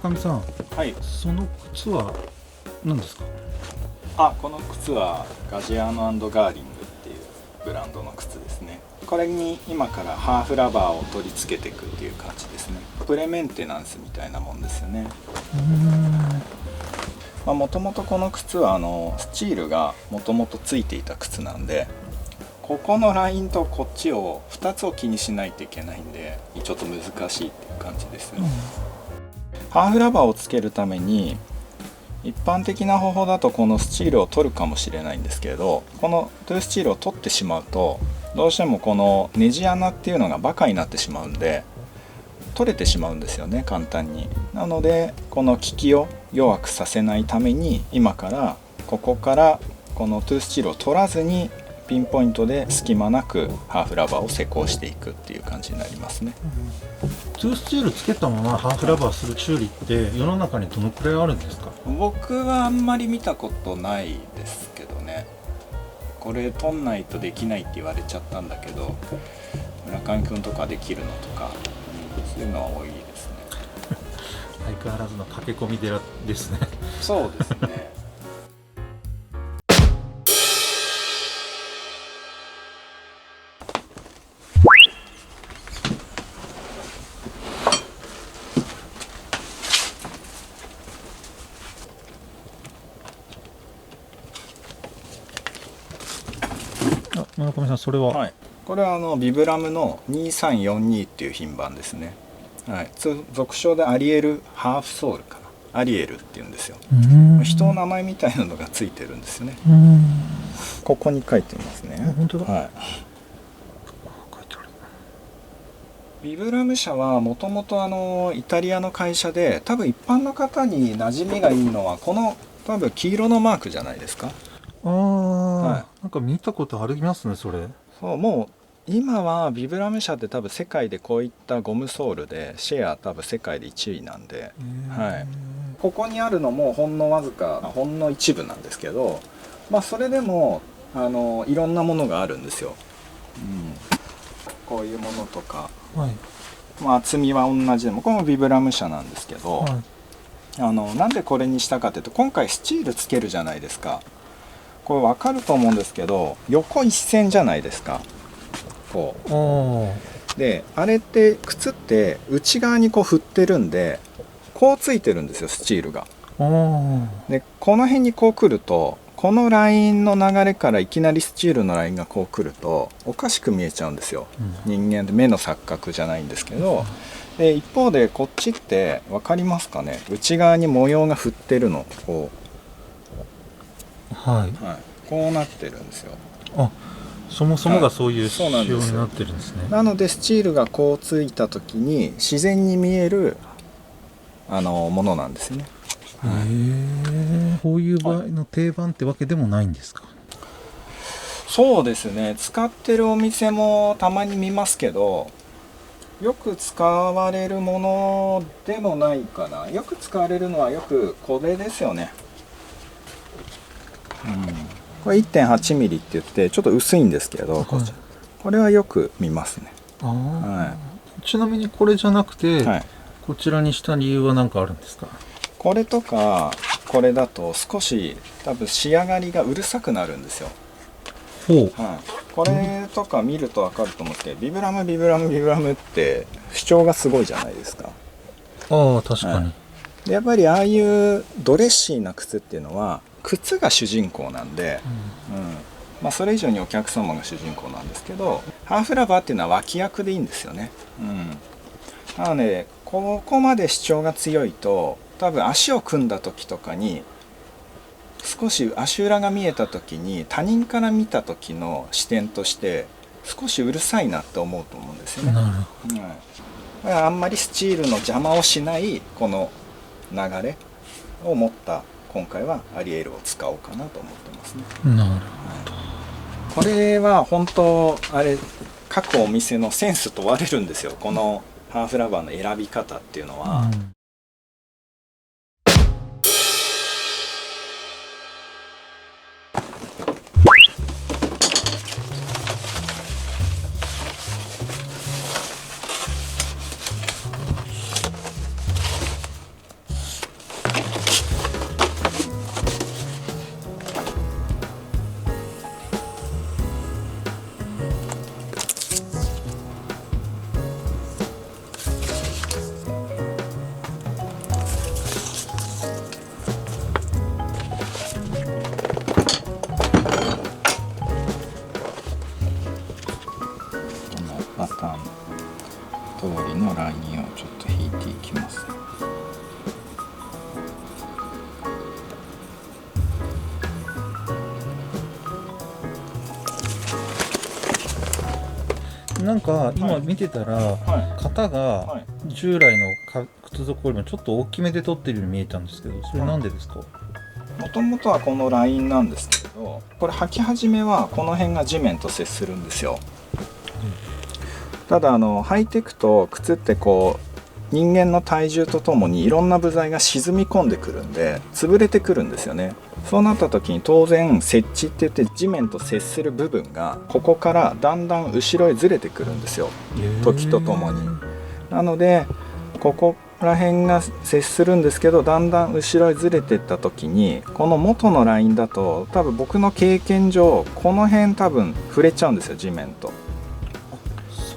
村上さん、はい、その靴は何ですか？この靴はガジアーノ&ガーリングっていうブランドの靴ですね。これに今からハーフラバーを取り付けていくっていう感じですね。プレメンテナンスみたいなもんですよね。もともとこの靴はスチールがもともとついていた靴なんで、ここのラインとこっちを2つを気にしないといけないんでちょっと難しいっていう感じですね。ハーフラバーをつけるために一般的な方法だとこのスチールを取るかもしれないんですけれど、このトゥースチールを取ってしまうとどうしてもこのネジ穴っていうのがバカになってしまうんで取れてしまうんですよね、簡単に。なのでこの効きを弱くさせないために今からここからこのトゥースチールを取らずにピンポイントで隙間なくハーフラバーを施工していくっていう感じになりますね。トゥースチールつけたままハーフラバーする修理って世の中にどのくらいあるんですか？僕はあんまり見たことないですけどね。これ取んないとできないって言われちゃったんだけど、村上くんとかできるのとか、そういうのは多いですね。相変わらずの駆け込み寺ですね。そうですね。村上さん、それは、はい、これはビブラムの2342っていう品番ですね。はい、俗称でアリエルハーフソールかな、アリエルっていうんですよ。人の名前みたいなのがついてるんですよね。ここに書いてますね。本当だ。はい、ビブラム社はもともとイタリアの会社で、多分一般の方に馴染みがいいのはこの多分黄色のマークじゃないですか。はい、なんか見たことありますね、それ。そう、もう今はビブラム社って多分世界でこういったゴムソールでシェア多分世界で1位なんで、はい、ここにあるのもほんのわずかほんの一部なんですけど、それでもいろんなものがあるんですよ。こういうものとか、はい、厚みは同じでもこれもビブラム社なんですけど、なんでこれにしたかというと、今回スチールつけるじゃないですか。これ分かると思うんですけど、横一線じゃないですか。こうで、あれって靴って内側にこう振ってるんでこうついてるんですよ、スチールが。でこの辺にこう来ると、このラインの流れからいきなりスチールのラインがこう来るとおかしく見えちゃうんですよ、人間で目の錯覚じゃないんですけど。で一方でこっちって分かりますかね、内側に模様が振ってるの、こう、こうなってるんですよ。そもそもがそういう仕様になってるんですね。なのでスチールがこうついた時に自然に見えるものなんですよね。こういう場合の定番ってわけでもないんですか？そうですね、使ってるお店もたまに見ますけど、よく使われるものでもないかな。よく使われるのはよくこれですよね。これ 1.8 ミリって言ってちょっと薄いんですけど、これはよく見ますね。ちなみにこれじゃなくて、こちらにした理由は何かあるんですか？これとかこれだと少し多分仕上がりがうるさくなるんですよ。これとか見ると分かると思うんですけど、ビブラムビブラムビブラムって主張がすごいじゃないですか。確かに。でやっぱりああいうドレッシーな靴っていうのは靴が主人公なんで、それ以上にお客様が主人公なんですけど、ハーフラバーっていうのは脇役でいいんですよね。なのでここまで主張が強いと多分足を組んだ時とかに少し足裏が見えた時に他人から見た時の視点として少しうるさいなって思うと思うんですよね。あんまりスチールの邪魔をしないこの流れを持った今回はアリエルを使おうかなと思ってますね。これは本当あれ、各お店のセンス問われるんですよ、このハーフラバーの選び方っていうのは。通りのラインをちょっと引いていきます。なんか今見てたら、は型い、がはい、従来の靴底よりもちょっと大きめで取ってるように見えたんですけど、それなんでですか？もともとはこのラインなんですけど、これ履き始めはこの辺が地面と接するんですよ。ただ履いていくと靴ってこう人間の体重とともにいろんな部材が沈み込んでくるんで潰れてくるんですよね。そうなった時に当然接地って言って地面と接する部分がここからだんだん後ろへずれてくるんですよ、時とともに。なのでここら辺が接するんですけど、だんだん後ろへずれていった時にこの元のラインだと多分僕の経験上この辺多分触れちゃうんですよ、地面と。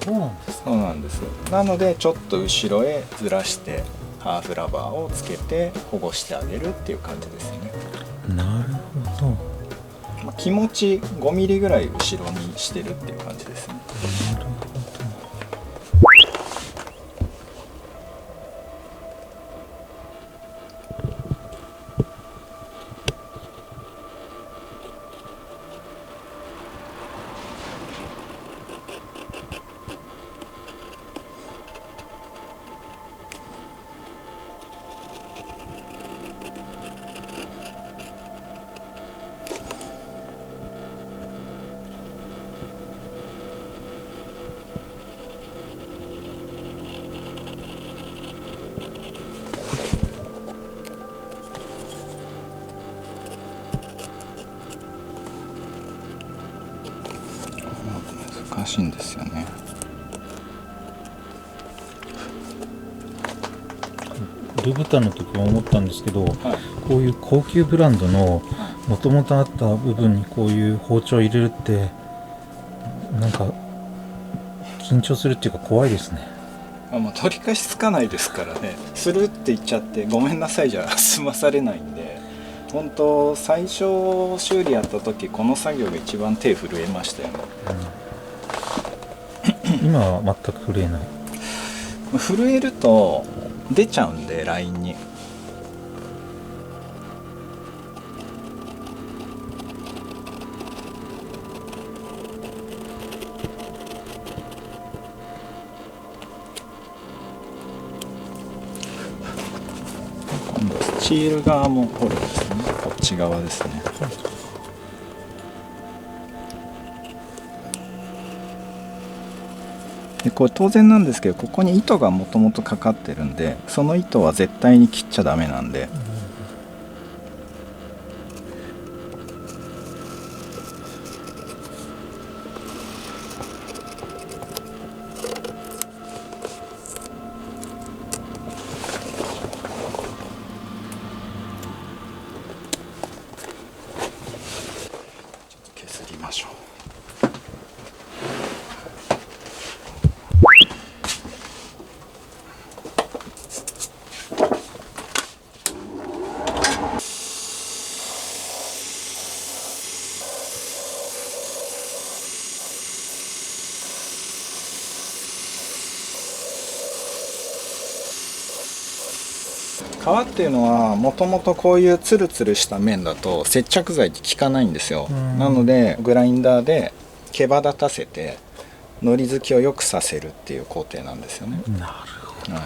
そうなんですか。そうなんです。なのでちょっと後ろへずらしてハーフラバーをつけて保護してあげるっていう感じですね。なるほど。気持ち5ミリぐらい後ろにしてるっていう感じですね。なるほど。難しいんですよね。ルブタンの時も思ったんですけど、はい、こういう高級ブランドのもともとあった部分にこういう包丁を入れるってなんか緊張するっていうか怖いですね。もう取り返しつかないですからね。するって言っちゃってごめんなさいじゃ済まされないんで、本当最初修理やった時この作業が一番手震えましたよね。今は全く震えない。震えると出ちゃうんでラインに。今度スチール側も掘るんですね。こっち側ですね。でこれ当然なんですけど、ここに糸がもともとかかってるんで、その糸は絶対に切っちゃダメなんで、削りましょう。革っていうのはもともとこういうツルツルした面だと接着剤って効かないんですよ。なのでグラインダーで毛羽立たせてのり付きを良くさせるっていう工程なんですよね。なるほど。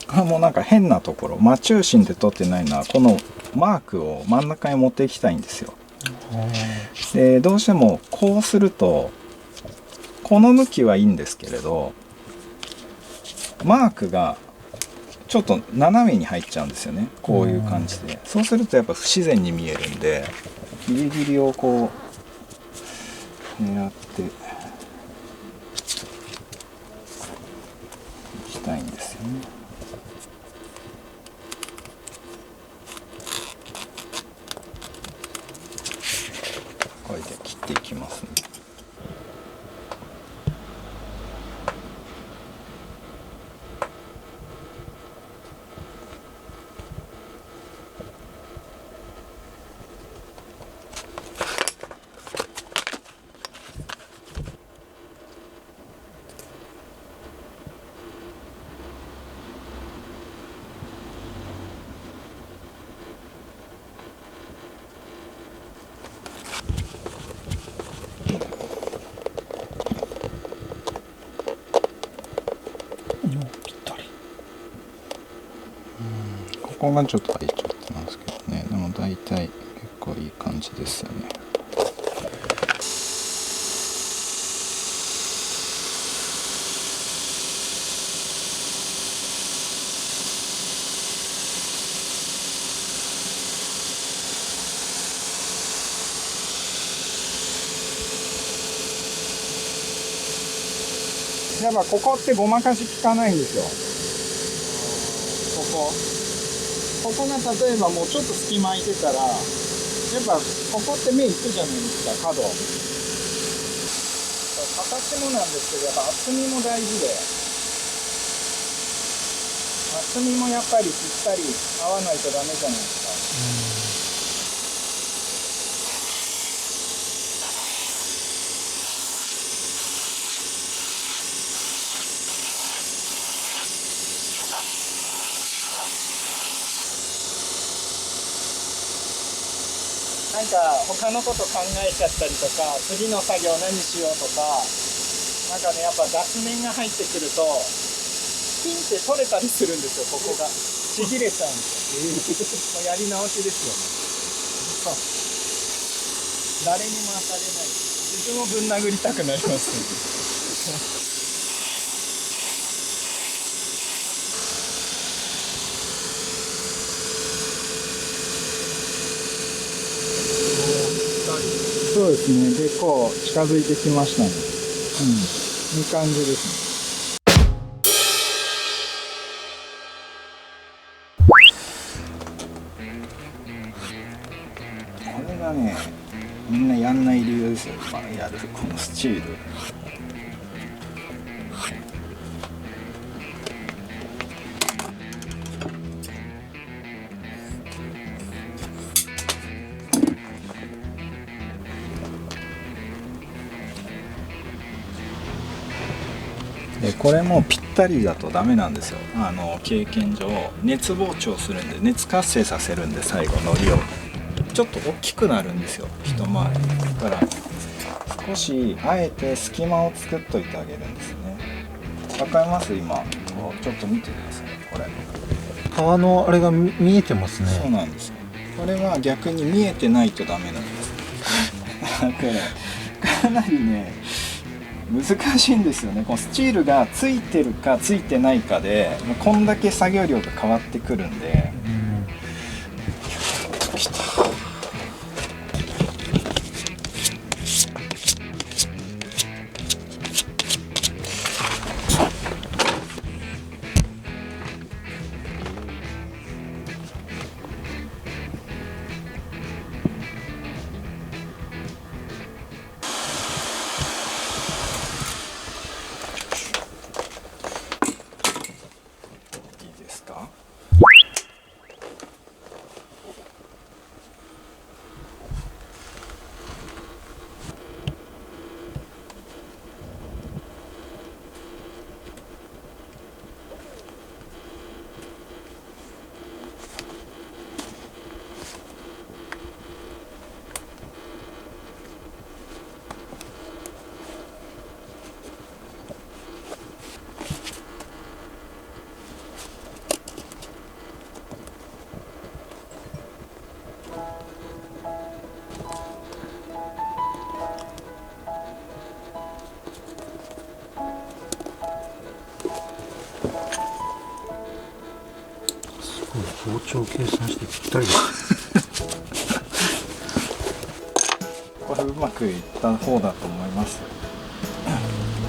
はい、もうなんか変なところ、真中心で取ってないのはこのマークを真ん中に持っていきたいんですよ。でどうしてもこうするとこの向きはいいんですけれど、マークがちょっと斜めに入っちゃうんですよね。こういう感じで。そうするとやっぱ不自然に見えるんで、ギリギリをこう狙っていきたいんですよね。これで切っていきますね。こがちょっと入っちゃってますけどね。でも大体結構いい感じですよね。やっぱここってごまかし効かないんですよ。ここが例えばもうちょっと隙間空いてたら、やっぱここって目いくじゃないですか、角。形もなんですけど、やっぱ厚みも大事で、厚みもやっぱりぴったり合わないとダメじゃないですか。なんか他のこと考えちゃったりとか、次の作業何しようとか、なんかね、やっぱ雑念が入ってくるとピンって取れたりするんですよ。ここがちぎれちゃうんですよ。もうやり直しですよね。誰にも当たれない。自分もぶん殴りたくなりますね。そうですね、結構近づいてきましたね。いい感じですね。これがね、みんなやんない理由ですよ。やるこのスチール。でこれもぴったりだとダメなんですよ。経験上熱膨張するんで、熱活性させるんで、最後のりをちょっと大きくなるんですよ、一回り。だから少しあえて隙間を作っといてあげるんですね。わかります？今ちょっと見てください。これ皮のあれが見えてますね。そうなんですよ。これは逆に見えてないとダメなんですこれかなりね難しいんですよね。このスチールがついてるかついてないかでもうこんだけ作業量が変わってくるんで。きた。いいですか？包丁計算してぴったりですこれうまくいった方だと思います。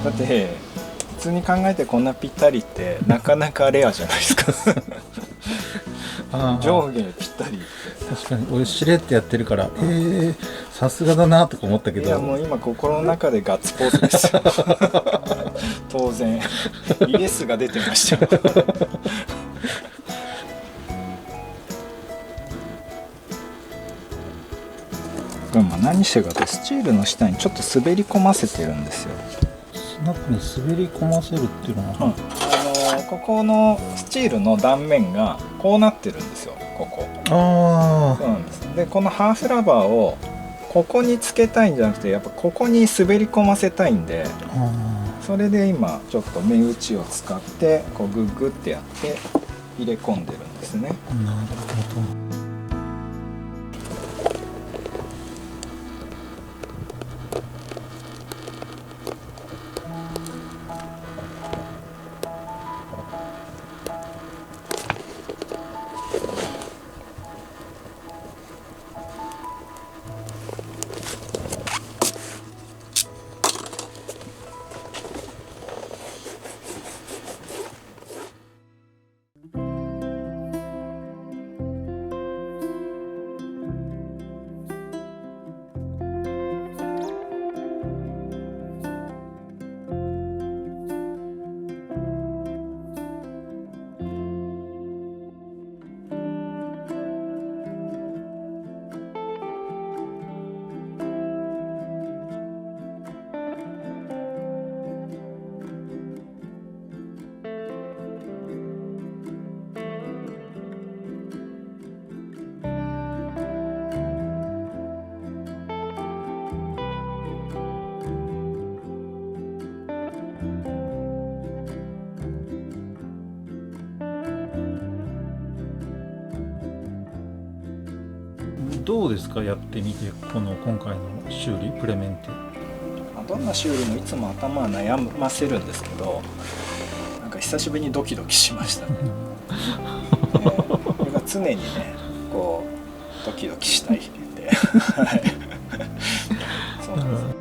だって普通に考えてこんなぴったりってなかなかレアじゃないですか上下ぴったり。確かに俺しれってやってるからさすがだなとか思ったけど、いやもう今心の中でガッツポーズですよ当然イエスが出てましたよでも何してるかってスチールの下にちょっと滑り込ませてるんですよ。スナップに滑り込ませるっていうのは、ここのスチールの断面がこうなってるんですよ。ここあそうなんです。でこのハーフラバーをここにつけたいんじゃなくて、やっぱここに滑り込ませたいんで、それで今ちょっと目打ちを使ってこうグッグってやって入れ込んでるんですね。なるほど。どうですか、やってみて、この今回の修理プレメンテ。どんな修理もいつも頭は悩ませるんですけど、なんか久しぶりにドキドキしましたね。これが常にねこうドキドキしたいではいそうなんですね。